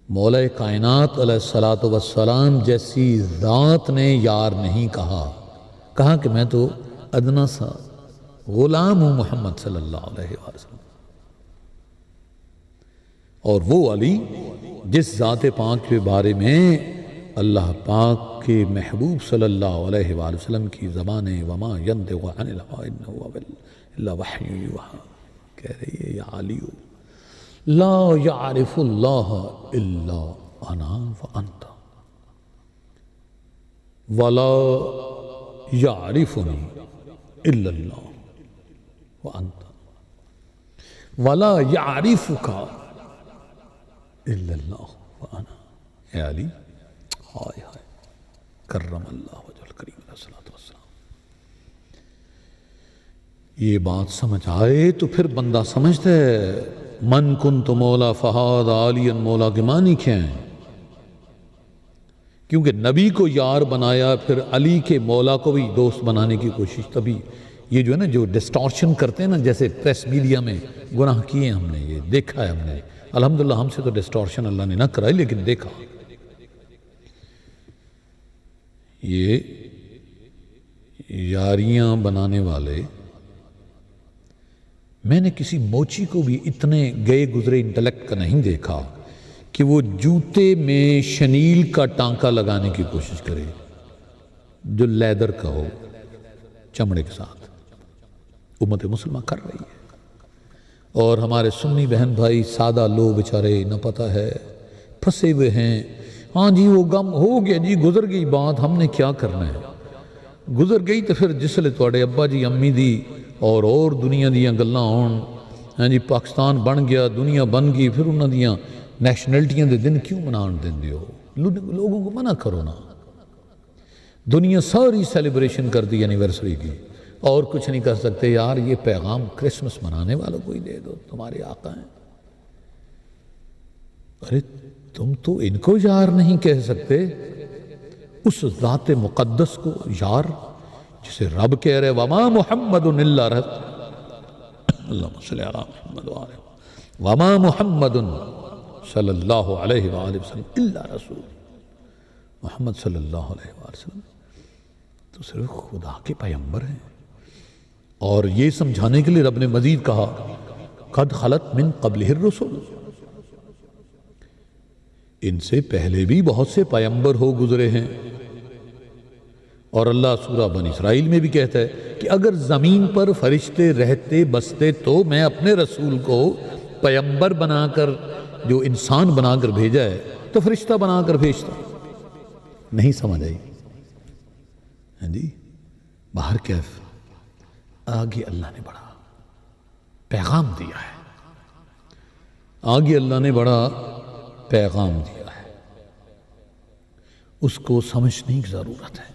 مولا کائنات علیہ السلام جیسی ذات نے یار نہیں کہا. کہا کہ میں تو ادنا سا غلام ہوں محمد صلی اللہ علیہ وسلم. اور وہ علی جس ذات پاک کے بارے میں اللہ پاک کے محبوب صلی اللہ علیہ وآلہ وسلم کی زبان وما ينطق عن الهوى إن هو إلا وحي يوحى کہہ رہی ہے یا علی لا يعرف الله إلا أنا وأنت ولا يعرفني إلا الله وأنت ولا يعرفك إلا الله وأنا. اے علی ہائے ہائے کرم اللہ وجہ الکریم علیہ السلام. یہ بات سمجھ آئے تو پھر بندہ سمجھتا ہے من کنت مولا فہاد عالیا مولا کے معنی کیا ہیں. کیونکہ نبی کو یار بنایا، پھر علی کے مولا کو بھی دوست بنانے کی کوشش. تبھی یہ جو ہے نا جو ڈسٹارشن کرتے ہیں نا، جیسے پریس میڈیا میں گناہ کیے ہم نے، یہ دیکھا ہے ہم نے. الحمدللہ ہم سے تو ڈسٹارشن اللہ نے نہ کرائی لیکن دیکھا. یہ یاریاں بنانے والے، میں نے کسی موچی کو بھی اتنے گئے گزرے انٹلیکٹ کا نہیں دیکھا کہ وہ جوتے میں شنیل کا ٹانکا لگانے کی کوشش کرے جو لیدر کا ہو، چمڑے کے ساتھ. امت مسلمہ کر رہی ہے. اور ہمارے سنی بہن بھائی سادہ لوگ بیچارے نہ پتہ ہے پھنسے ہوئے ہیں. ہاں جی وہ غم ہو گیا جی، گزر گئی بات، ہم نے کیا کرنا ہے. گزر گئی تو پھر جس لے توڑے ابا جی امی دی اور دنیا دیاں گلاں ہون. ہاں جی پاکستان بن گیا، دنیا بن گئی، پھر انہاں دیاں نیشنلٹیاں دے دن کیوں منان دین دیو؟ لوگوں کو منع کرو نا. دنیا ساری سیلیبریشن کر دی اینیورسری کی، اور کچھ نہیں کر سکتے. یار یہ پیغام کرسمس منانے والوں کو ہی دے دو، تمہارے آقا ہیں. ارے تم تو ان کو یار نہیں کہہ سکتے، اس ذات مقدس کو یار جسے رب کہہ رہے وما محمد الا اللہم صلی علی محمد وما محمد صلی اللہ علیہ وآلہ وسلم الا رسول. محمد صلی اللہ علیہ وآلہ وسلم تو صرف خدا کے پیغمبر ہیں. اور یہ سمجھانے کے لیے رب نے مزید کہا قد خلت من قبلہ الرسل، ان سے پہلے بھی بہت سے پیغمبر ہو گزرے ہیں۔ اور اللہ سورہ بنی اسرائیل میں بھی کہتا ہے کہ اگر زمین پر فرشتے رہتے بستے تو میں اپنے رسول کو پیغمبر بنا کر، جو انسان بنا کر بھیجا ہے، تو فرشتہ بنا کر بھیجتا۔ نہیں سمجھ آئی؟ ہاں جی، باہر کیف آگے اللہ نے بڑا پیغام دیا ہے، آگے اللہ نے بڑا پیغام دیا ہے، اس کو سمجھنے کی ضرورت ہے۔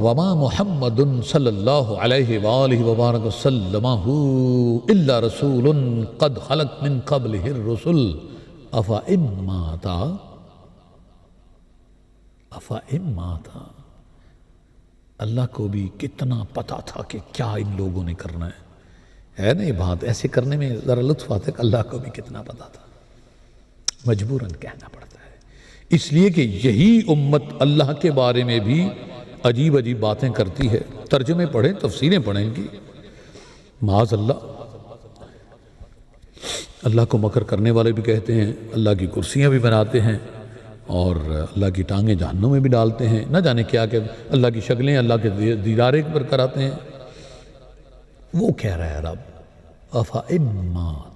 وما محمد صلی اللہ علیہ وآلہ وبارک وسلم الا رسول قد خلت من قبلہ الرسل افإن مات۔ اللہ کو بھی کتنا پتا تھا کہ کیا ان لوگوں نے کرنا ہے نا؟ یہ بات ایسے کرنے میں ذرا لطف آتا ہے کہ اللہ کو بھی کتنا پتا تھا، مجبوراً کہنا پڑتا ہے، اس لیے کہ یہی امت اللہ کے بارے میں بھی عجیب عجیب باتیں کرتی ہے۔ ترجمے پڑھیں، تفسیریں پڑھیں ان کی، معاذ اللہ، اللہ کو مکر کرنے والے بھی کہتے ہیں، اللہ کی کرسیاں بھی بناتے ہیں، اور اللہ کی ٹانگیں جہنم میں بھی ڈالتے ہیں، نہ جانے کیا کہ اللہ کی شکلیں اللہ کے دیدارے پر کراتے ہیں۔ وہ کہہ رہا ہے رب افإن مات،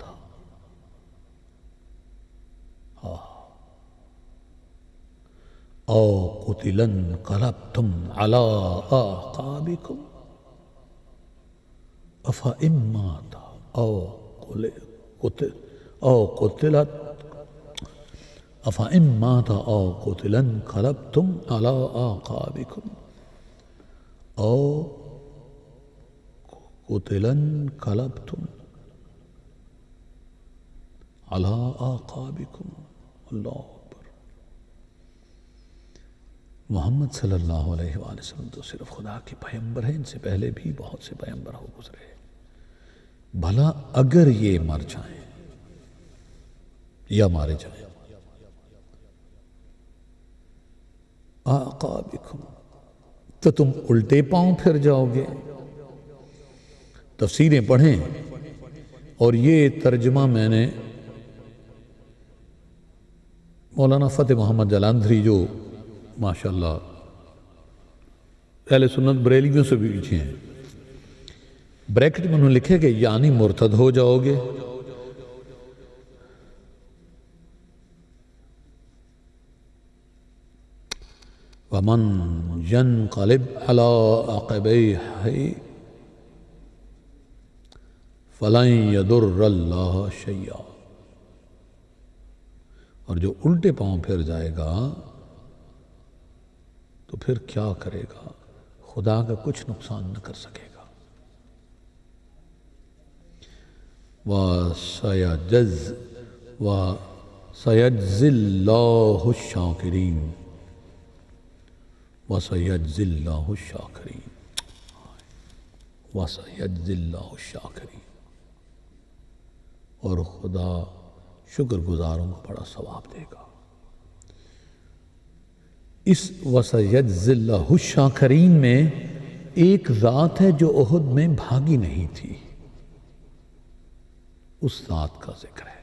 او قتل انقلبتم على اعقابكم افإن مات او قتلت افإن مات او قتل انقلبتم على اعقابكم او قتل انقلبتم على اعقابكم۔ اللہ اکبر۔ محمد صلی اللہ علیہ وآلہ وسلم تو صرف خدا کے پیغمبر ہیں، ان سے پہلے بھی بہت سے پیغمبر ہو گزرے، بھلا اگر یہ مر جائیں یا مارے جائیں، اعقابکم، تو تم الٹے پاؤں پھر جاؤ گے۔ تفسیریں پڑھیں، اور یہ ترجمہ میں نے مولانا فتح محمد جلندھری جو ماشاءاللہ اہل سنت بریلویوں سے بھی پیچھے ہیں، بریکٹ میں انہوں نے لکھے کہ یعنی مرتد ہو جاؤ گے۔ وَمَنْ يَنْقَلِبْ عَلَىٰ عَقِبَيْهِ فَلَنْ يَضُرَّ اللَّهَ شَيْئًا، اور جو الٹے پاؤں پھر جائے گا تو پھر کیا کرے گا؟ خدا کا کچھ نقصان نہ کر سکے گا۔ وَسَيَجْزِي اللَّهُ الشَّاكِرِينَ وَسَيَجْزِي اللَّهُ الشَّاكِرِينَ وَسَيَجْزِي اللَّهُ الشَّاكِرِينَ، اور خدا شکر گزاروں کو بڑا ثواب دے گا۔ اس وَسَيَجْزِي اللَّهُ الشَّاكِرِينَ میں ایک ذات ہے جو احد میں بھاگی نہیں تھی، اس ذات کا ذکر ہے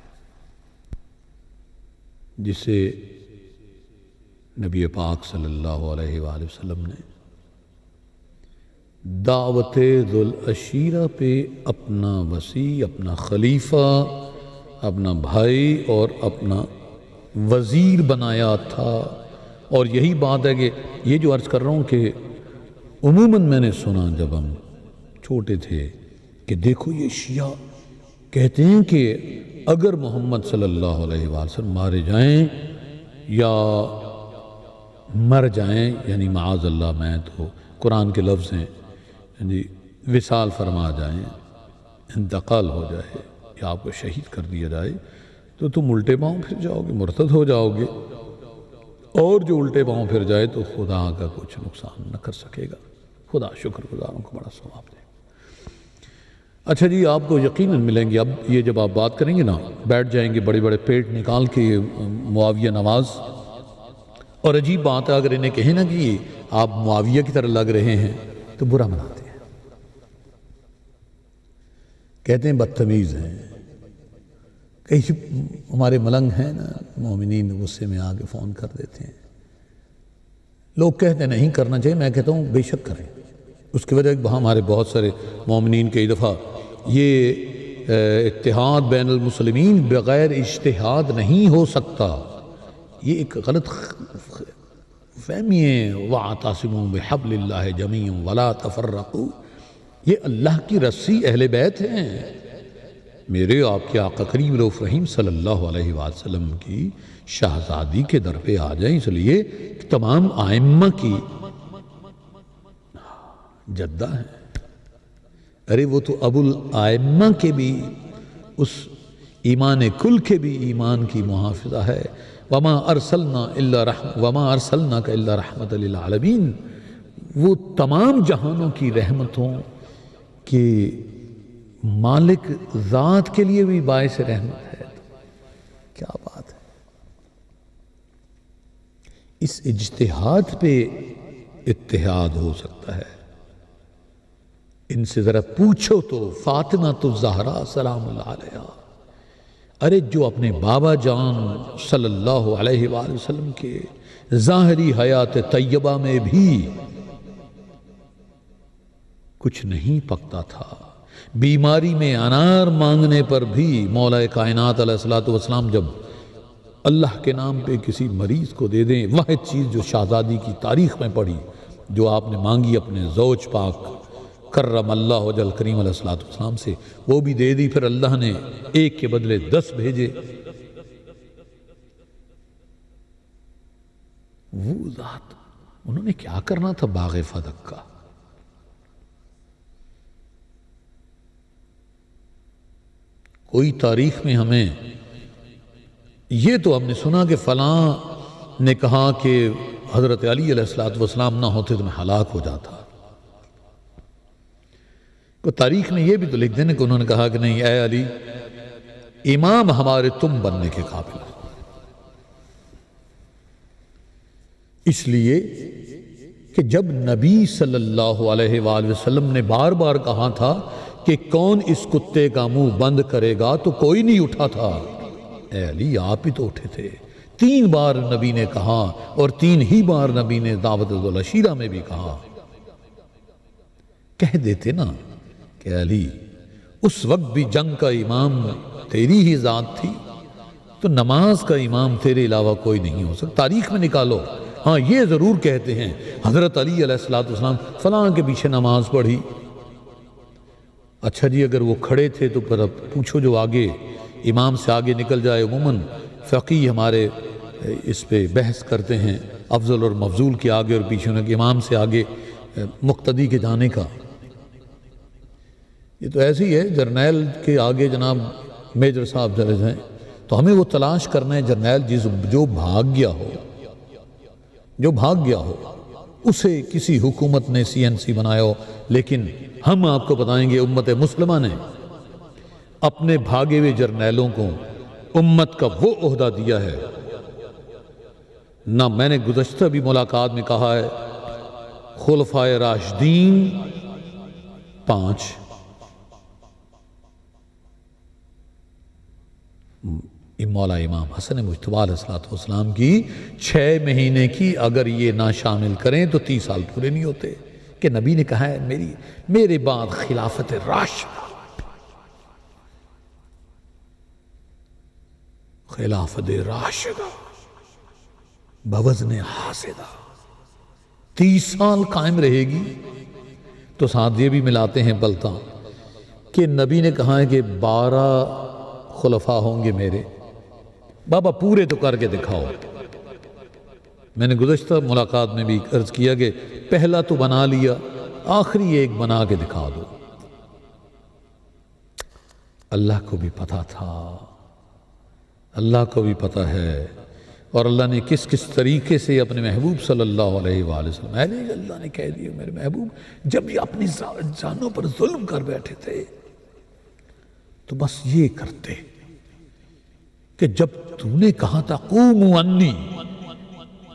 جسے نبی پاک صلی اللہ علیہ وآلہ وسلم نے دعوت ذوالعشیرہ پہ اپنا وصی، اپنا خلیفہ، اپنا بھائی اور اپنا وزیر بنایا تھا۔ اور یہی بات ہے کہ یہ جو عرض کر رہا ہوں کہ عموماً میں نے سنا جب ہم چھوٹے تھے کہ دیکھو یہ شیعہ کہتے ہیں کہ اگر محمد صلی اللہ علیہ وسلم مارے جائیں یا مر جائیں، یعنی معاذ اللہ، میں تو قرآن کے لفظ ہیں، یعنی وصال فرما جائیں، انتقال ہو جائے یا آپ کو شہید کر دیا جائے، تو تم الٹے پاؤں پھر جاؤ گے، مرتد ہو جاؤ گے، اور جو الٹے پاؤں پھر جائے تو خدا کا کچھ نقصان نہ کر سکے گا۔ خدا شکر گزاروں کو بڑا ثواب دے۔ اچھا جی، آپ کو یقیناً ملیں گے، اب یہ جب آپ بات کریں گے نا، بیٹھ جائیں گے بڑے بڑے پیٹ نکال کے معاویہ نواز، اور عجیب بات ہے اگر انہیں کہیں نا کہ آپ معاویہ کی طرح لگ رہے ہیں تو برا مناتے ہیں، کہتے ہیں بدتمیز ہیں۔ کئی ہمارے ملنگ ہیں نا مومنین، غصے میں آگے فون کر دیتے ہیں، لوگ کہتے ہیں نہیں کرنا چاہیے، میں کہتا ہوں بے شک کریں۔ اس کی وجہ ہمارے بہت سارے مومنین کئی دفعہ یہ اتحاد بین المسلمین بغیر اجتہاد نہیں ہو سکتا، یہ ایک غلط فہمی ہے۔ وَاعْتَصِمُوا بِحَبْلِ اللَّهِ جَمِيعًا وَلَا تَفَرَّقُوا، یہ اللہ کی رسی اہل بیت ہیں، میرے آپ کے آقا کریم رؤوف رحیم صلی اللہ علیہ وسلم کی شہزادی کے در پہ آ جائیں، اس لیے تمام ائمہ کی جدہ ہیں۔ ارے وہ تو ابو الائمہ کے بھی، اس ایمان کل کے بھی ایمان کی محافظہ ہے۔ وما ارسلناک الا رحمت للعالمین، وہ تمام جہانوں کی رحمتوں کے مالک ذات کے لیے بھی باعث رحمت ہے۔ کیا بات ہے! اس اجتہاد پہ اتحاد ہو سکتا ہے۔ ان سے ذرا پوچھو تو فاطمہ الزہرا سلام اللہ علیہا، ارے جو اپنے بابا جان صلی اللہ علیہ وآلہ وسلم کے ظاہری حیات طیبہ میں بھی کچھ نہیں پکتا تھا، بیماری میں انار مانگنے پر بھی مولا کائنات علیہ السلام جب اللہ کے نام پہ کسی مریض کو دے دیں، واحد چیز جو شہزادی کی تاریخ میں پڑھی، جو آپ نے مانگی اپنے زوج پاک کرم اللہ وجل کریم علیہ السلام سے، وہ بھی دے دی، پھر اللہ نے ایک کے بدلے 10 بھیجے۔ وہ ذات، انہوں نے کیا کرنا تھا باغ فدق کا؟ کوئی تاریخ میں ہمیں یہ تو ہم نے سنا کہ فلاں نے کہا کہ حضرت علی علیہ السلام نہ ہوتے تو میں ہلاک ہو جاتا۔ کو تاریخ نے یہ بھی تو لکھ دینا کہ انہوں نے کہا کہ نہیں اے علی، امام ہمارے تم بننے کے قابل ہو۔ اس لیے کہ جب نبی صلی اللہ علیہ وآلہ وسلم نے بار بار کہا تھا کہ کون اس کتے کا منہ بند کرے گا، تو کوئی نہیں اٹھا تھا۔ اے علی، آپ ہی تو اٹھے تھے۔ 3 بار نبی نے کہا، اور 3 ہی بار نبی نے دعوت العشیرہ میں بھی کہا۔ کہہ دیتے نا کہ علی، اس وقت بھی جنگ کا امام تیری ہی ذات تھی، تو نماز کا امام تیرے علاوہ کوئی نہیں ہو سکتا۔ تاریخ میں نکالو، ہاں یہ ضرور کہتے ہیں حضرت علی علیہ السلام فلاں کے پیچھے نماز پڑھی۔ اچھا جی، اگر وہ کھڑے تھے تو پھر پوچھو جو آگے امام سے آگے نکل جائے۔ عموماً فقی ہمارے اس پہ بحث کرتے ہیں افضل اور مفضول کے آگے اور پیچھے ہونے کے، امام سے آگے مقتدی کے جانے کا۔ یہ تو ایسے ہی ہے، جرنیل کے آگے جناب میجر صاحب چلے جائیں تو ہمیں وہ تلاش کرنا ہے جرنیل جو بھاگ گیا ہو، اسے کسی حکومت نے CNC بنایا ہو، لیکن ہم آپ کو بتائیں گے امت مسلمہ نے اپنے بھاگے ہوئے جرنیلوں کو امت کا وہ عہدہ دیا ہے نہ۔ میں نے گزشتہ بھی ملاقات میں کہا ہے، خلفائے راشدین 5، مولا امام حسن مجتبیٰ علیہ السلام کی 6 مہینے کی اگر یہ نہ شامل کریں تو 30 سال پورے نہیں ہوتے، کہ نبی نے کہا ہے میرے بعد خلافت راشدہ، خلافت راشدہ بوزن حاسدہ 30 سال قائم رہے گی۔ تو ساتھ یہ بھی ملاتے ہیں پلتا کہ نبی نے کہا ہے کہ 12 خلفاء ہوں گے میرے۔ بابا پورے تو کر کے دکھاؤ۔ میں نے گزشتہ ملاقات میں بھی عرض کیا کہ پہلا تو بنا لیا، آخری ایک بنا کے دکھا دو۔ اللہ کو بھی پتا تھا، اللہ کو بھی پتا ہے، اور اللہ نے کس کس طریقے سے اپنے محبوب صلی اللہ علیہ وآلہ وسلم، اللہ نے کہہ دیا میرے محبوب جب یہ اپنی جانوں پر ظلم کر بیٹھے تھے تو بس یہ کرتے کہ جب تو نے کہا تھا قوموا انی،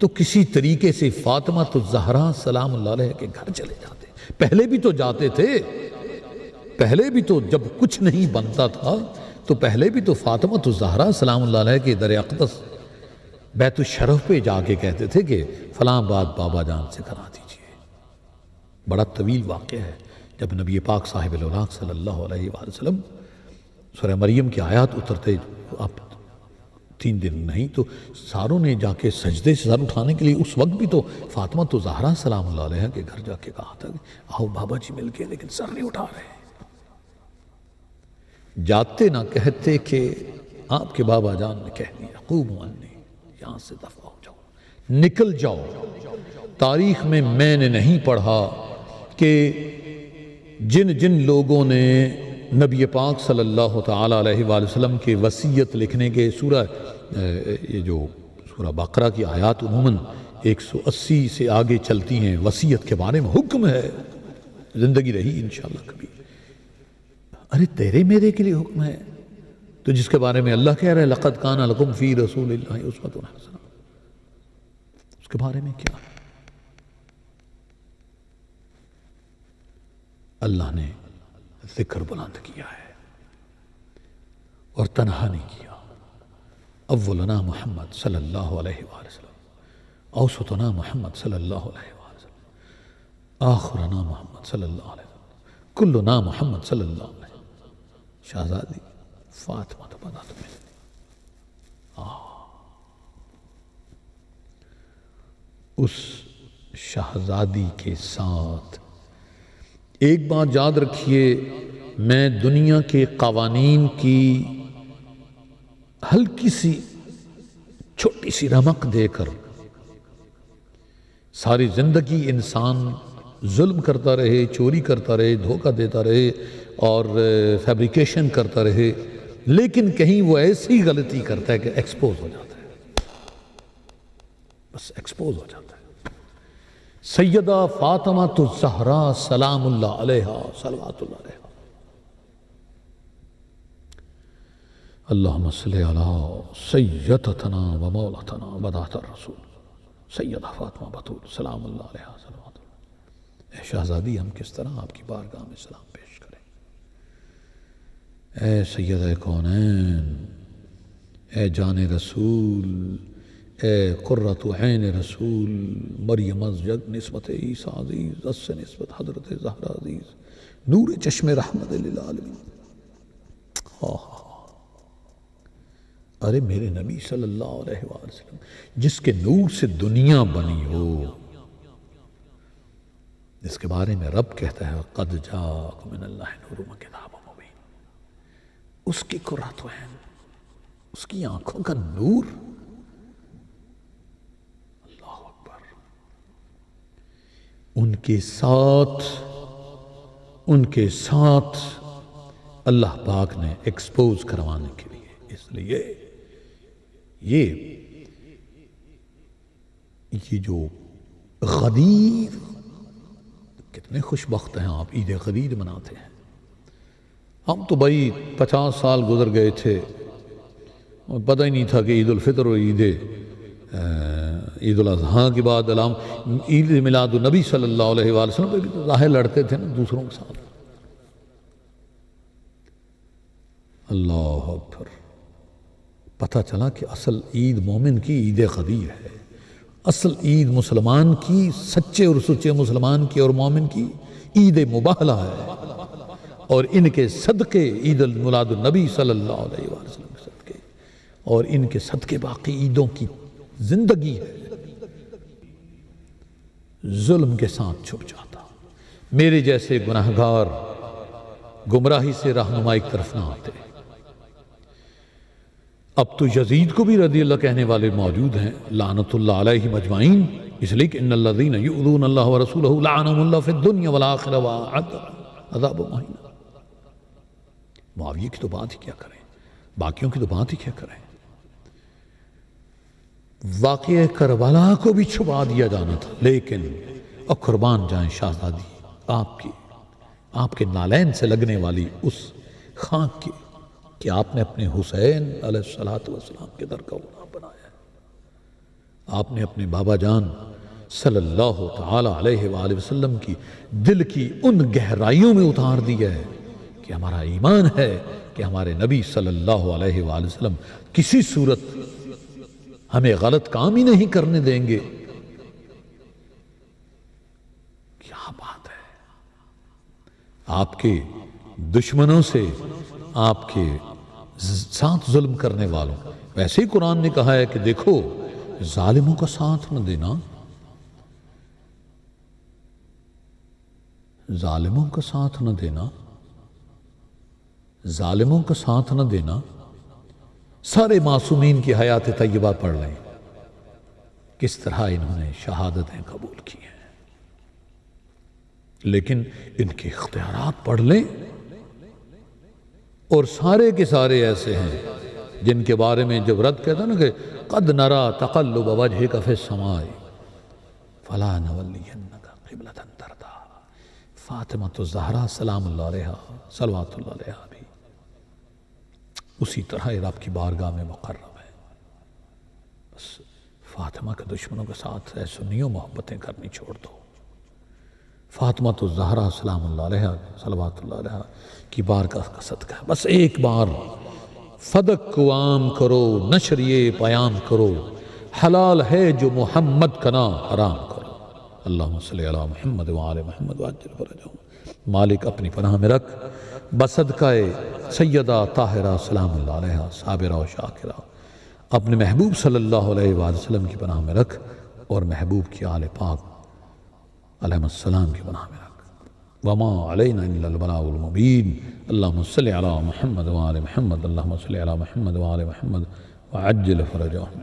تو کسی طریقے سے فاطمہ تو زہرا سلام اللہ علیہ کے گھر چلے جاتے. پہلے بھی تو جاتے تھے، پہلے بھی تو جب کچھ نہیں بنتا تھا تو پہلے بھی تو فاطمہ تو زہرا سلام اللہ علیہ کے در اقدس بیت الشرف پہ جا کے کہتے تھے کہ فلاں بات بابا جان سے کرا دیجئے. بڑا طویل واقعہ ہے. جب نبی پاک صاحب الاولاق صلی اللہ علیہ وآلہ وسلم سورہ مریم کی آیات اترتے، اب 3 دن نہیں تو ساروں نے جا کے سجدے سے سر اٹھانے کے لیے اس وقت بھی تو فاطمہ تو زہرا سلام اللہ علیہ کے گھر جا کے کہا تھا کہ آؤ بابا جی مل کے، لیکن سر نہیں اٹھا رہے. جاتے نہ کہتے کہ آپ کے بابا جان نے کہہ دیا قوموا عنی، یہاں سے دفع ہو جاؤ، نکل جاؤ. تاریخ میں نے نہیں پڑھا کہ جن جن لوگوں نے نبی پاک صلی اللہ تعالیٰ علیہ وآلہ وسلم کے وصیت لکھنے کے یہ جو سورہ بقرہ کی آیات عموماً 180 سے آگے چلتی ہیں، وصیت کے بارے میں حکم ہے، زندگی رہی انشاءاللہ کبھی. ارے تیرے میرے کے لیے حکم ہے تو جس کے بارے میں اللہ کہہ رہے لقد کان لکم فی رسول اللہ اسوۃ حسنہ، اس کے بارے میں کیا ہے؟ اللہ نے ذکر بلند کیا ہے اور تنہا نہیں کیا. اولنا محمد صلی اللہ علیہ وآلہ وسلم، اوسطنا محمد صلی اللہ علیہ وآلہ وسلم، آخرنا محمد صلی اللہ علیہ وسلم، کلنا محمد صلی اللہ علیہ وسلم. شہزادی فاطمہ تو پتا تمہیں اس شہزادی کے ساتھ ایک بات یاد رکھیے، میں دنیا کے قوانین کی ہلکی سی چھوٹی سی رمق دے کر ساری زندگی انسان ظلم کرتا رہے، چوری کرتا رہے، دھوکہ دیتا رہے اور فیبریکیشن کرتا رہے، لیکن کہیں وہ ایسی غلطی کرتا ہے کہ ایکسپوز ہو جاتا ہے، بس ایکسپوز ہو جاتا ہے. سیدہ فاطمہ الزہرا سلام اللہ علیہا صلوات اللہ علیہ. اللہم صلی علی سیدتنا و مولتنا بدات الرسول سیدہ فاطمہ بطول سلام اللہ علیہا صلوات اللہ. اے شہزادی، ہم کس طرح آپ کی بارگاہ میں سلام پیش کریں؟ اے سیدہ کونین، اے جان رسول، اے قرۃ عین رسول، مریم از جگ نسبت عیسیٰ عزیز، اس سے نسبت حضرت زہرا عزیز، نور چشم رحمت للعالمین. ارے میرے نبی صلی اللہ علیہ وآلہ وسلم جس کے نور سے دنیا بنی ہو، جس کے بارے میں رب کہتا ہے قد جاءکم من اللہ نور و کتاب مبین، اس کی قرۃ عین، اس کی آنکھوں کا نور. ان کے ساتھ اللہ پاک نے ایکسپوز کروانے کے لیے، اس لیے یہ جو غدیر، کتنے خوش بخت ہیں آپ، عید غدیر مناتے ہیں. ہم تو بھائی 50 سال گزر گئے تھے اور پتہ ہی نہیں تھا کہ عید الفطر اور عید الاضحیٰ کے بعد عید میلاد النبی صلی اللہ علیہ وآلہ وسلم پہ بھی تو ظاہر لڑتے تھے نا دوسروں کے ساتھ. اللہ اکبر. پتہ چلا کہ اصل عید مومن کی عید غدیر ہے، اصل عید مسلمان کی، سچے اور سچے مسلمان کی اور مومن کی عید مباہلہ ہے، اور ان کے صدقے عید میلاد النبی صلی اللہ علیہ وآلہ وسلم کے صدقے اور ان کے صدقے باقی عیدوں کی زندگی ہے. ظلم کے ساتھ چھپ جاتا، میرے جیسے گناہگار گمراہی سے رہنمائی کی طرف نہ آتے. اب تو یزید کو بھی رضی اللہ کہنے والے موجود ہیں، لعنت اللہ علیہ مجمعین، اس لیے کہ ان الذین یؤذون اللہ ورسولہ لعنہم اللہ فی الدنیا والآخرہ وأعد عذاب مہین. معاویہ کی تو بات ہی کیا کریں، باقیوں کی تو بات ہی کیا کریں. واقعہ کربلا کو بھی چھپا دیا جانا تھا، لیکن اب قربان جائیں شہزادی آپ کے نالین سے لگنے والی اس خاک کی کہ آپ نے اپنے حسین علیہ السلام کے در کا غلام بنایا ہے. آپ نے اپنے بابا جان صلی اللہ تعالی علیہ وآلہ وسلم کی دل کی ان گہرائیوں میں اتار دیا ہے کہ ہمارا ایمان ہے کہ ہمارے نبی صلی اللہ علیہ وآلہ وسلم کسی صورت ہمیں غلط کام ہی نہیں کرنے دیں گے۔ کیا بات ہے! آپ کے دشمنوں سے، آپ کے ساتھ ظلم کرنے والوں، ویسے ہی قرآن نے کہا ہے کہ دیکھو ظالموں کا ساتھ نہ دینا، ظالموں کا ساتھ نہ دینا، ظالموں کا ساتھ نہ دینا۔ سارے معصومین کی حیات طیبہ پڑھ لیں، کس طرح انہوں نے شہادتیں قبول کی ہیں، لیکن ان کے اختیارات پڑھ لیں اور سارے کے سارے ایسے ہیں جن کے بارے میں جب رد کہتا نا کہ قد نرا تقلب وجہک فی السماء فلا نولینک قبلۃ ترضاھا، فاطمہ الزہرا سلام اللہ علیہا صلوات اللہ علیہا بھی اسی طرح رب کی بارگاہ میں مقرب ہے۔ بس فاطمہ کے دشمنوں کے ساتھ اے سنیوں محبتیں کرنی چھوڑ دو۔ فاطمہ الزہرا سلام اللہ علیہا صلوات اللہ علیہا کی بارگاہ کا صدقہ ہے، بس ایک بار فدق کو عام کرو، نشر یہ پیام کرو، حلال ہے جو محمد کا نام حرام کرو۔ اللہم صلی علی محمد وآل محمد وعجل فرجہم۔ مالک اپنی پناہ میں رکھ بصدقہ سیدہ طاہرہ سلام اللہ علیہا صابرہ و شاکرہ، اپنے محبوب صلی اللہ علیہ وآلہ وسلم کی پناہ میں رکھ اور محبوب کی آل پاک علیہ السلام کی پناہ میں رکھ۔ وما علینا الا البلاغ المبین۔ اللہم صلی علی محمد وآل محمد، اللہم صلی علی محمد وآل محمد وعجل فرجہم۔